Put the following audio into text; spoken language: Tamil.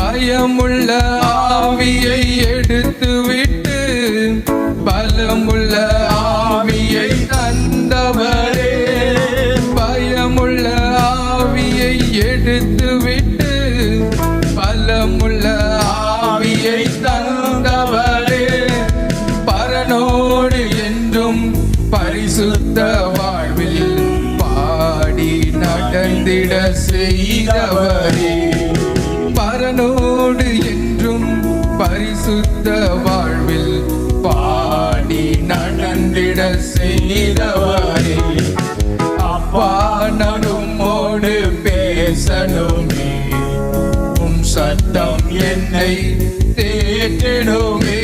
பயமுள்ள ஆவியை எடுத்துவிட்டு பலமுள்ள ஆவியை தந்தவரே. பயமுள்ள ஆவியை எடுத்துவிட்டு பலமுள்ள ஆவியை தந்தவரே. பரனோடு என்றும் பரிசுத்த வாழ்வில் பாடி நடந்திட செய்தவரே. பரனோடு என்றும் பரிசுத்த வாழ்வில் பாடி நடந்திட செய்தவரே. அப்பா நம்மோடு பேசணுமே, சத்தம் என்னை தேற்றிடுமே.